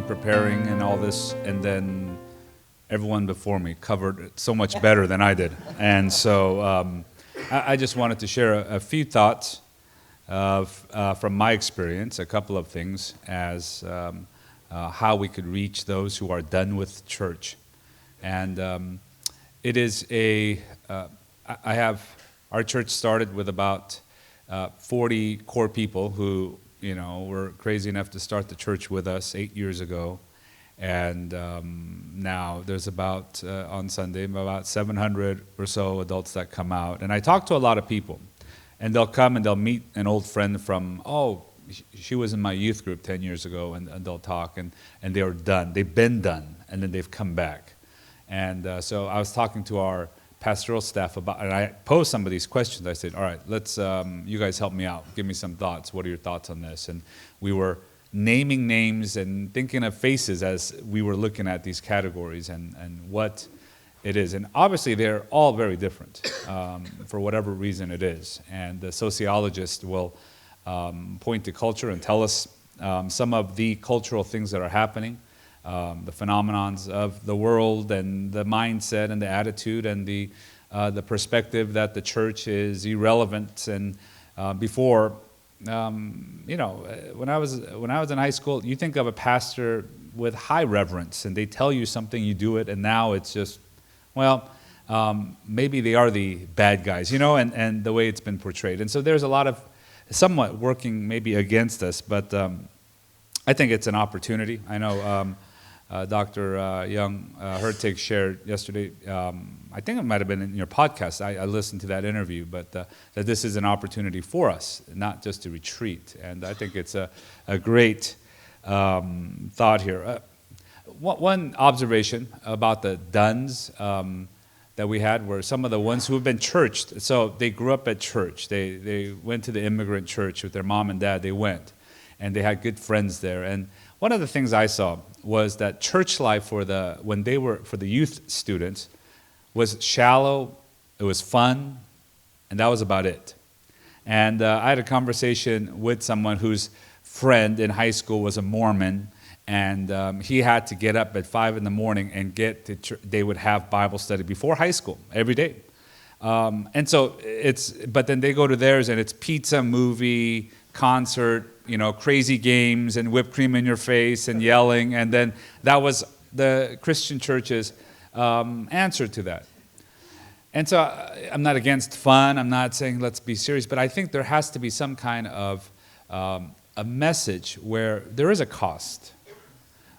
preparing and all this, and then everyone before me covered it so much better than I did. And so I just wanted to share a few thoughts from my experience, a couple of things as how we could reach those who are done with church. And it is our church started with about 40 core people who, were crazy enough to start the church with us 8 years ago. And now there's about, on Sunday, about 700 or so adults that come out. And I talk to a lot of people. And they'll come and they'll meet an old friend from, she was in my youth group 10 years ago, and they'll talk, and they were done. They've been done, and then they've come back. And so I was talking to our pastoral staff about, and I posed some of these questions. I said, all right, let's, you guys help me out. Give me some thoughts. What are your thoughts on this? And we were naming names and thinking of faces as we were looking at these categories and what it is. And obviously they're all very different for whatever reason it is. And the sociologist will point to culture and tell us some of the cultural things that are happening, the phenomenons of the world and the mindset and the attitude and the perspective that the church is irrelevant. And before, when I was in high school, you think of a pastor with high reverence, and they tell you something, you do it, and now it's just, maybe they are the bad guys, and the way it's been portrayed. And so there's a lot of somewhat working maybe against us, but I think it's an opportunity. I know Dr. Young Hertig shared yesterday, I think it might have been in your podcast, I listened to that interview, but that this is an opportunity for us, not just to retreat. And I think it's a great thought here. One observation about the duns that we had were some of the ones who have been churched. So they grew up at church. They went to the immigrant church with their mom and dad. They went, and they had good friends there. And one of the things I saw was that church life for the youth students was shallow. It was fun, and that was about it. And I had a conversation with someone whose friend in high school was a Mormon. And he had to get up at 5 in the morning and get to church. They would have Bible study before high school every day. And so but then they go to theirs and it's pizza, movie, concert, crazy games and whipped cream in your face and yelling. And then that was the Christian church's answer to that. And so I'm not against fun. I'm not saying let's be serious, but I think there has to be some kind of a message where there is a cost.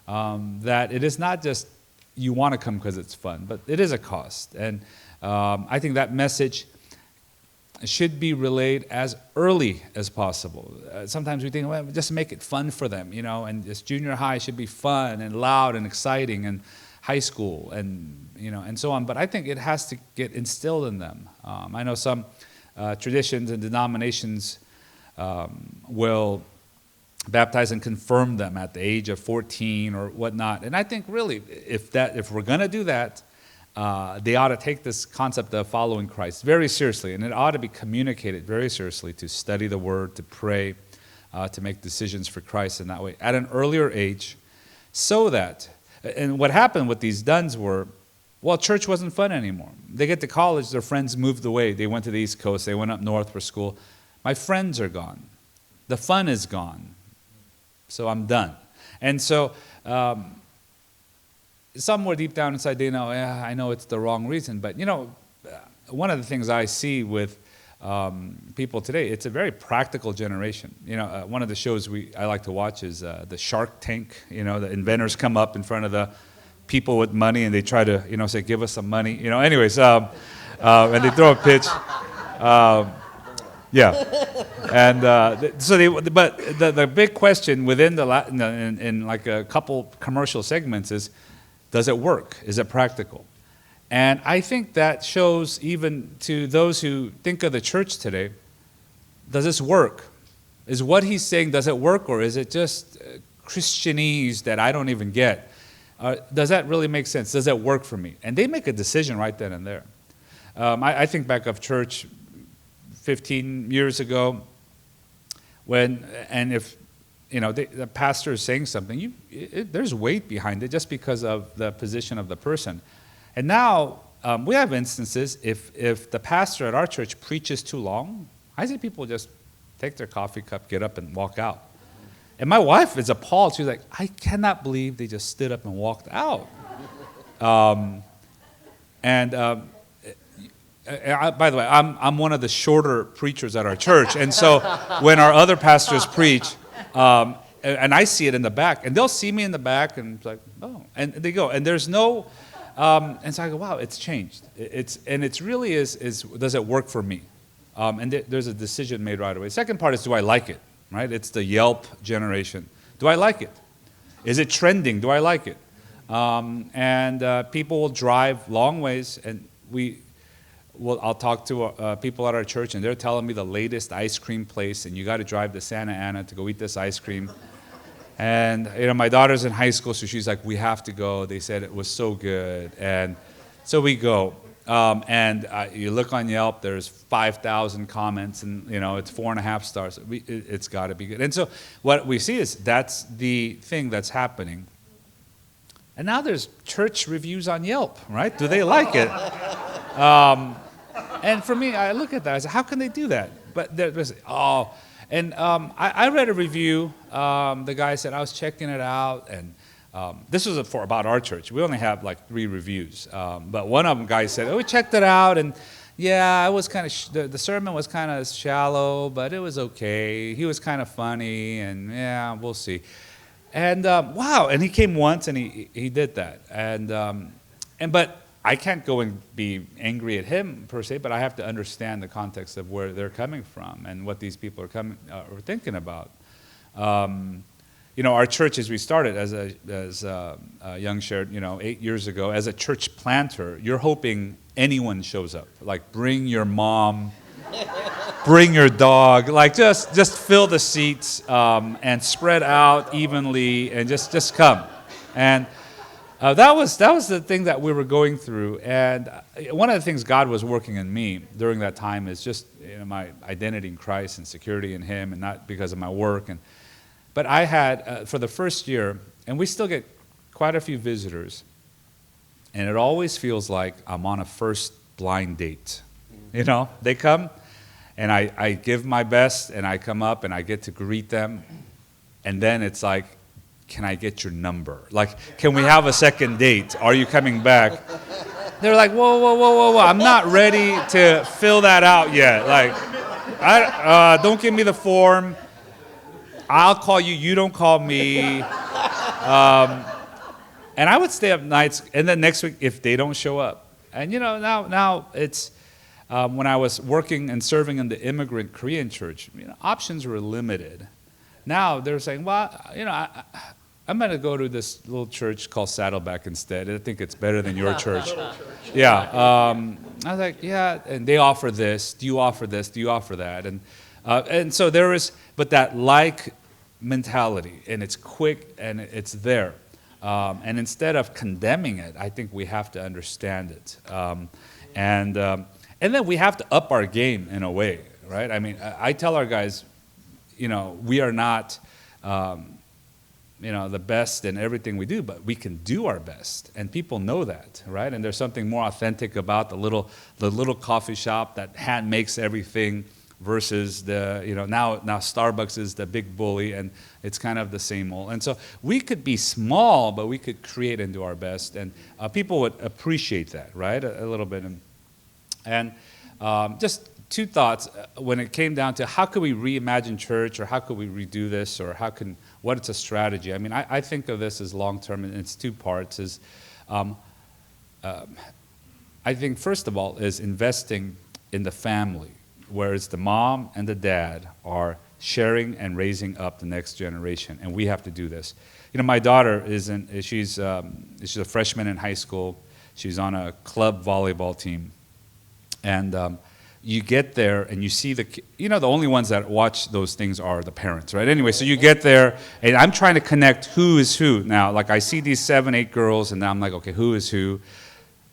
That it is not just you want to come because it's fun, but it is a cost. And I think that message should be relayed as early as possible. Sometimes we think, well, just make it fun for them, and this junior high should be fun and loud and exciting, and high school and and so on. But I think it has to get instilled in them. I know some traditions and denominations will baptize and confirm them at the age of 14 or whatnot. And I think really, if we're going to do that, they ought to take this concept of following Christ very seriously, and it ought to be communicated very seriously to study the Word, to pray, to make decisions for Christ in that way at an earlier age, so that, and what happened with these duns were, church wasn't fun anymore. They get to college, their friends moved away. They went to the East Coast, they went up north for school. My friends are gone. The fun is gone. So I'm done. And so somewhere deep down inside, they know, I know it's the wrong reason. But, one of the things I see with people today, it's a very practical generation. One of the shows I like to watch is the Shark Tank. The inventors come up in front of the people with money and they try to, say, give us some money. Anyways, and they throw a pitch. Yeah, and but the big question within in like a couple commercial segments is, does it work? Is it practical? And I think that shows even to those who think of the church today, does this work? Is what he's saying, does it work, or is it just Christianese that I don't even get? Does that really make sense? Does it work for me? And they make a decision right then and there. I think back of church 15 years ago, if the pastor is saying something, there's weight behind it just because of the position of the person. And now we have instances, if the pastor at our church preaches too long, I see people just take their coffee cup, get up, and walk out. And my wife is appalled. She's like, I cannot believe they just stood up and walked out. By the way, I'm one of the shorter preachers at our church. And so when our other pastors preach, and I see it in the back, and they'll see me in the back, and it's like, oh, and they go, and there's no, and so I go, wow, it's changed. It's really is does it work for me? And there's a decision made right away. Second part is, do I like it? Right? It's the Yelp generation. Do I like it? Is it trending? Do I like it? People will drive long ways, and I'll talk to people at our church, and they're telling me the latest ice cream place, and you got to drive to Santa Ana to go eat this ice cream. And my daughter's in high school, so she's like, we have to go. They said it was so good, and so we go. You look on Yelp, there's 5,000 comments, and it's 4.5 stars. It's got to be good. And so what we see is that's the thing that's happening. And now there's church reviews on Yelp, right? Do they like it? And for me, I look at that, I say, how can they do that? But there's, I read a review. The guy said, I was checking it out, and this was about our church. We only have like 3 reviews. But one of them guys said, we checked it out, and yeah, it was kind of, the sermon was kind of shallow, but it was okay. He was kind of funny, and yeah, we'll see. And wow, and he came once, and he did that. But I can't go and be angry at him per se, but I have to understand the context of where they're coming from and what these people are thinking about. Our church, as we started, as Young shared, 8 years ago, as a church planter, you're hoping anyone shows up. Like, bring your mom, bring your dog, like just fill the seats and spread out evenly, and just come. And that was the thing that we were going through. And one of the things God was working in me during that time is just my identity in Christ and security in Him, and not because of my work. But I had, for the first year, and we still get quite a few visitors, and it always feels like I'm on a first blind date. They come, and I give my best, and I come up, and I get to greet them, and then it's like, can I get your number? Like, can we have a second date? Are you coming back? They're like, whoa, I'm not ready to fill that out yet. Like, don't give me the form. I'll call you, you don't call me. And I would stay up nights, and then next week, if they don't show up. And now it's, when I was working and serving in the immigrant Korean church, options were limited. Now they're saying, well, I'm going to go to this little church called Saddleback instead. I think it's better than your church. Yeah. I was like, yeah, and they offer this. Do you offer this? Do you offer that? And so there is, but that mentality, and it's quick, and it's there. And instead of condemning it, I think we have to understand it. And then we have to up our game in a way, right? I mean, I tell our guys, we are not, the best in everything we do, but we can do our best, and people know that, right? And there's something more authentic about the little coffee shop that hand makes everything versus the, now Starbucks is the big bully, and it's kind of the same old. And so we could be small, but we could create and do our best, and people would appreciate that, right? A little bit. And just 2 thoughts when it came down to how could we reimagine church, or how could we redo this, or what's a strategy? I mean, I think of this as long-term, and it's 2 parts. I think, first of all, is investing in the family, where it's the mom and the dad are sharing and raising up the next generation, and we have to do this. My daughter she's a freshman in high school. She's on a club volleyball team, and you get there and you see the only ones that watch those things are the parents, right? Anyway, so you get there, and I'm trying to connect who is who. Now, like, I see these 7, 8 girls, and now I'm like, okay, who is who?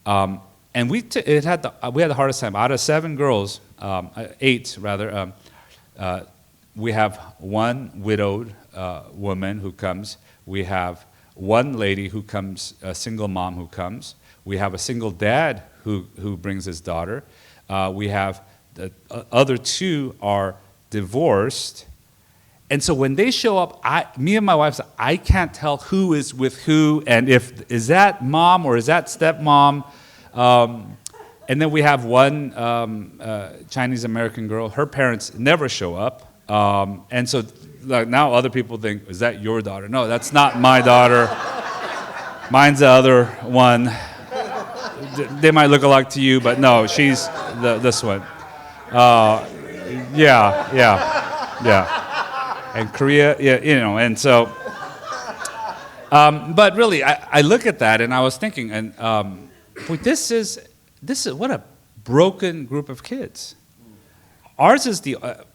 And we had the hardest time. Out of 7 girls, 8 rather, we have one widowed woman who comes. We have one lady who comes, a single mom who comes. We have a single dad who brings his daughter. We have the other two are divorced. And so when they show up, me and my wife, I can't tell who is with who, and is that mom or is that stepmom. And then we have one Chinese American girl. Her parents never show up, and so now other people think, is that your daughter? No, that's not my daughter. Mine's the other one. They might look alike to you, but no, she's this one. Yeah. And Korea, and so. But really, I look at that and I was thinking, and boy, this is what a broken group of kids. Ours is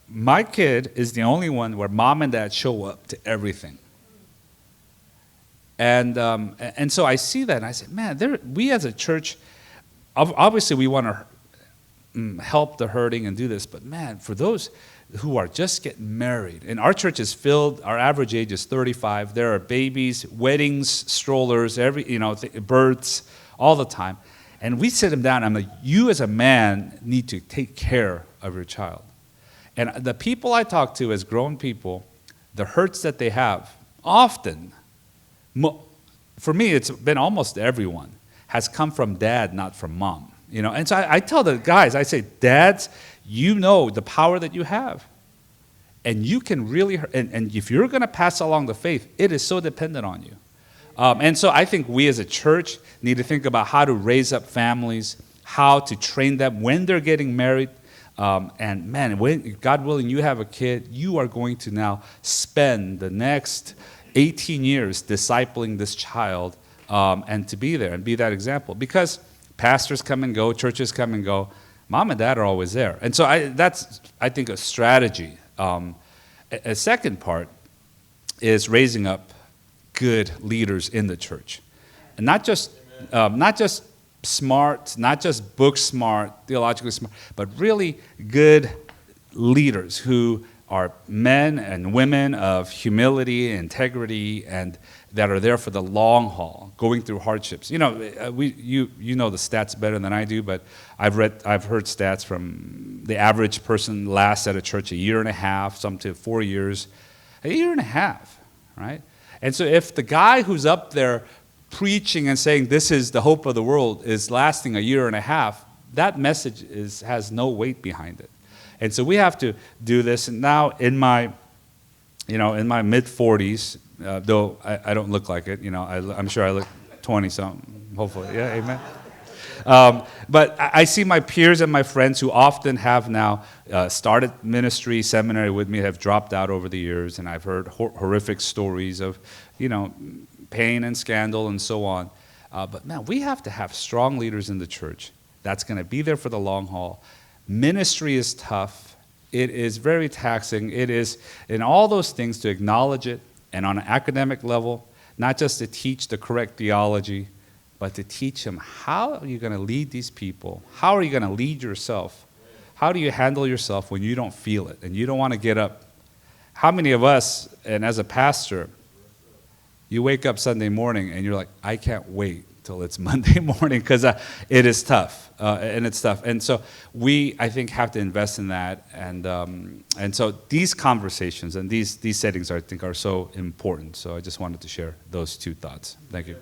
my kid is the only one where mom and dad show up to everything. And so I see that and I say, man, we as a church, obviously we want to help the hurting and do this, but man, for those who are just getting married, and our church is filled, our average age is 35, there are babies, weddings, strollers, births, all the time. And we sit them down, I'm like, you as a man need to take care of your child. And the people I talk to as grown people, the hurts that they have, often, for me it's been almost everyone, has come from dad, not from mom. And so I tell the guys, I say, dads, you know the power that you have. And you can really, and if you're going to pass along the faith, it is so dependent on you. And so I think we as a church need to think about how to raise up families, how to train them when they're getting married. And man, when God willing, you have a kid, you are going to now spend the next 18 years discipling this child and to be there and be that example. Because pastors come and go, churches come and go. Mom and dad are always there. And so that's, I think, a strategy. A second part is raising up good leaders in the church. And not just smart, not just book smart, theologically smart, but really good leaders who are men and women of humility, integrity, and that are there for the long haul, going through hardships. You know the stats better than I do, but I've heard stats from the average person lasts at a church a year and a half, some to 4 years, a year and a half, right? And so if the guy who's up there preaching and saying this is the hope of the world is lasting a year and a half, that message has no weight behind it. And so we have to do this. And now in my mid-40s, though I don't look like it, I'm sure I look 20-something, hopefully, yeah, amen. But I see my peers and my friends who often have now started ministry, seminary with me, have dropped out over the years, and I've heard horrific stories of, pain and scandal and so on. But man, we have to have strong leaders in the church that's going to be there for the long haul. Ministry is tough. It is very taxing. It is in all those things to acknowledge it, and on an academic level, not just to teach the correct theology, but to teach them how are you going to lead these people? How are you going to lead yourself? How do you handle yourself when you don't feel it and you don't want to get up? How many of us, and as a pastor, you wake up Sunday morning and you're like, I can't wait till it's Monday morning because it is tough, and it's tough. And so we, I think, have to invest in that. And so these conversations and these settings, I think, are so important. So I just wanted to share those two thoughts. Thank you.